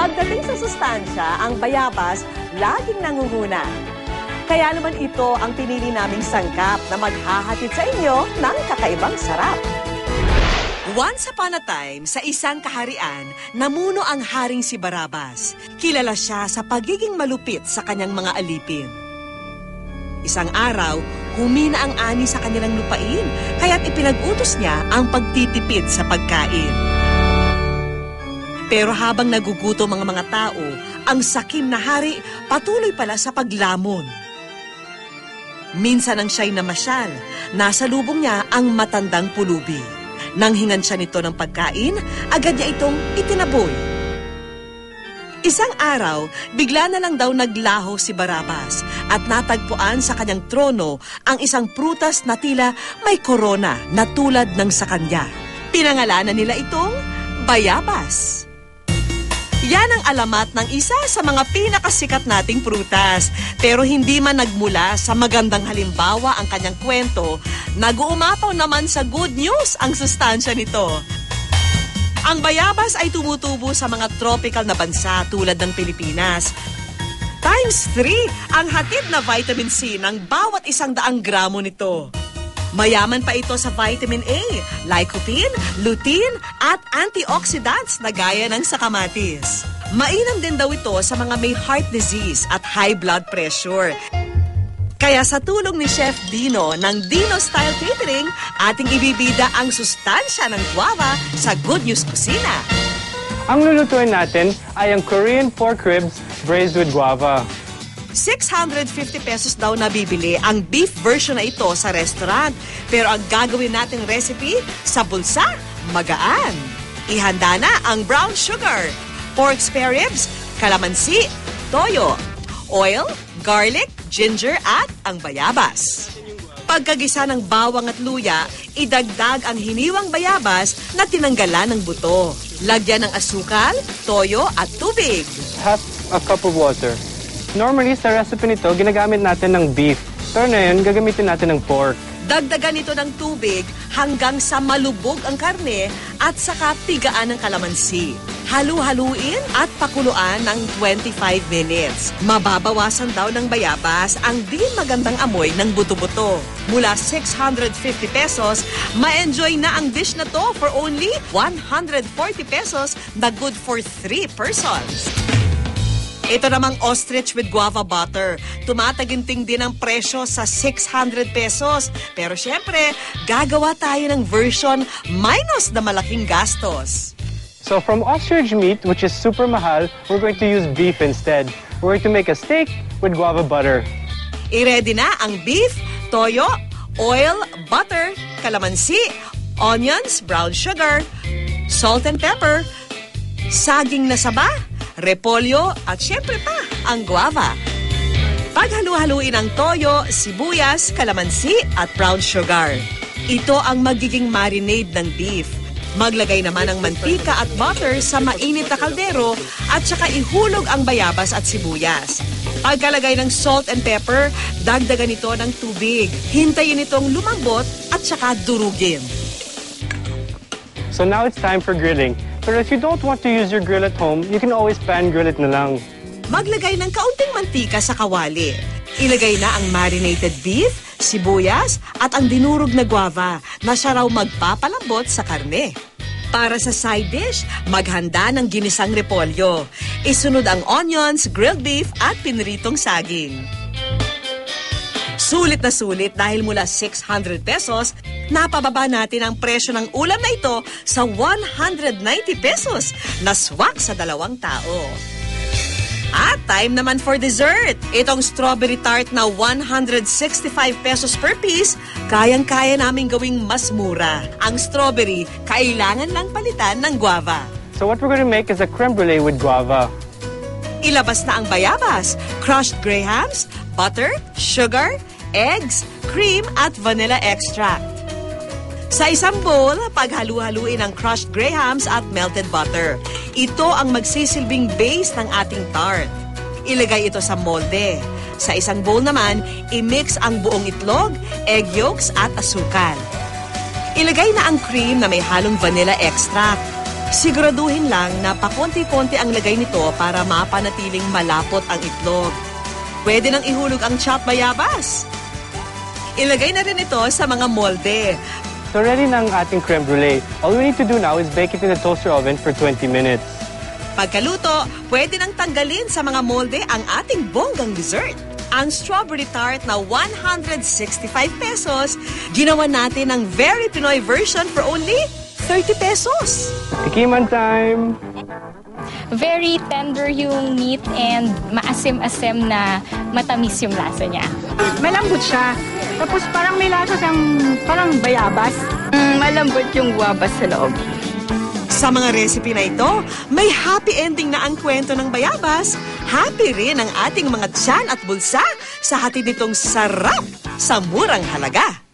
Pagdating sa sustansya, ang bayabas laging nangunguna. Kaya naman ito ang pinili naming sangkap na maghahatid sa inyo ng kakaibang sarap. Once upon a time, sa isang kaharian, namuno ang haring si Barabas. Kilala siya sa pagiging malupit sa kanyang mga alipin. Isang araw, humina ang ani sa kanilang lupain, kaya't ipinag-utos niya ang pagtitipid sa pagkain. Pero habang nagugutom ang mga tao, ang sakim na hari patuloy pala sa paglamon. Minsan ang siya'y namasyal, nasa lubong niya ang matandang pulubi. Nang hingan siya nito ng pagkain, agad niya itong itinaboy. Isang araw, bigla na lang daw naglaho si Barabas at natagpuan sa kanyang trono ang isang prutas na tila may korona na tulad ng sa kanya. Pinangalanan nila itong bayabas. Yan ang alamat ng isa sa mga pinakasikat nating prutas. Pero hindi man nagmula sa magandang halimbawa ang kanyang kwento, nag-uumapaw naman sa good news ang sustansya nito. Ang bayabas ay tumutubo sa mga tropical na bansa tulad ng Pilipinas. Times 3 ang hatid na vitamin C ng bawat 100 gramo nito. Mayaman pa ito sa vitamin A, lycopene, lutein at antioxidants na gaya ng sa kamatis. Mainam din daw ito sa mga may heart disease at high blood pressure. Kaya sa tulong ni Chef Dino ng Dino Style Catering, ating ibibida ang sustansya ng guava sa Good News Kusina. Ang lulutuin natin ay ang Korean pork ribs braised with guava. 650 pesos daw nabibili ang beef version na ito sa restaurant. Pero ang gagawin nating recipe sa bulsa, magaan. Ihanda na ang brown sugar, pork spare ribs, kalamansi, toyo, oil, garlic, ginger at ang bayabas. Pagkagisa ng bawang at luya, idagdag ang hiniwang bayabas na tinanggalan ng buto. Lagyan ng asukal, toyo at tubig. Half a cup of water. Normally, sa recipe nito, ginagamit natin ng beef. Pero ngayon, gagamitin natin ng pork. Dagdagan ito ng tubig hanggang sa malubog ang karne at saka pigaan ng kalamansi. Halu-haluin at pakuluan ng 25 minutes. Mababawasan daw ng bayabas ang di magandang amoy ng buto-buto. Mula 650 pesos, ma-enjoy na ang dish na to for only 140 pesos na good for 3 persons. Ito namang ostrich with guava butter. Tumataginting din ang presyo sa 600 pesos. Pero syempre, gagawa tayo ng version minus na malaking gastos. So from ostrich meat, which is super mahal, we're going to use beef instead. We're going to make a steak with guava butter. I-ready na ang beef, toyo, oil, butter, kalamansi, onions, brown sugar, salt and pepper, saging na saba, repolyo at syempre pa ang guava. Paghalu-haluin ang toyo, sibuyas, kalamansi at brown sugar. Ito ang magiging marinade ng beef. Maglagay naman ng mantika at butter sa mainit na kaldero at saka ihulog ang bayabas at sibuyas. Pagkalagay ng salt and pepper, dagdagan ito ng tubig. Hintayin itong lumambot at saka durugin. So now it's time for grilling. But if you don't want to use your grill at home, you can always pan grill it na lang. Maglagay ng kaunting mantika sa kawali. Ilagay na ang marinated beef, sibuyas at ang dinurog na guava na siya raw magpapalambot sa karne. Para sa side dish, maghanda ng ginisang repolyo. Isunod ang onions, grilled beef at pinritong saging. Sulit na sulit dahil mula 600 pesos, napababa natin ang presyo ng ulam na ito sa 190 pesos na swak sa 2 tao. At time naman for dessert. Itong strawberry tart na 165 pesos per piece, kayang-kaya naming gawing mas mura. Ang strawberry, kailangan lang palitan ng guava. So what we're going to make is a creme brulee with guava. Ilabas na ang bayabas, crushed grahams, butter, sugar, eggs, cream at vanilla extract. Sa isang bowl, paghalu-haluin ang crushed grahams at melted butter. Ito ang magsisilbing base ng ating tart. Ilagay ito sa molde. Sa isang bowl naman, i-mix ang buong itlog, egg yolks at asukal. Ilagay na ang cream na may halong vanilla extract. Siguraduhin lang na pakonti-konti ang lagay nito para mapanatiling malapot ang itlog. Pwede nang ihulog ang chopped bayabas. Ilagay na rin ito sa mga molde. So ready na ang ating creme brulee. All we need to do now is bake it in the toaster oven for 20 minutes. Pagkaluto, pwede nang tanggalin sa mga molde ang ating bonggang dessert. Ang strawberry tart na 165 pesos, ginawa natin ang very Pinoy version for only 30 pesos. Tikiman time! Very tender yung meat and maasim-asim na matamis yung lasa niya. Malambot siya. Tapos parang may lasa siyang parang bayabas. Malambot yung guwabas sa loob. Sa mga recipe na ito, may happy ending na ang kwento ng bayabas. Happy rin ang ating mga tiyan at bulsa sa hatid nitong sarap sa murang halaga.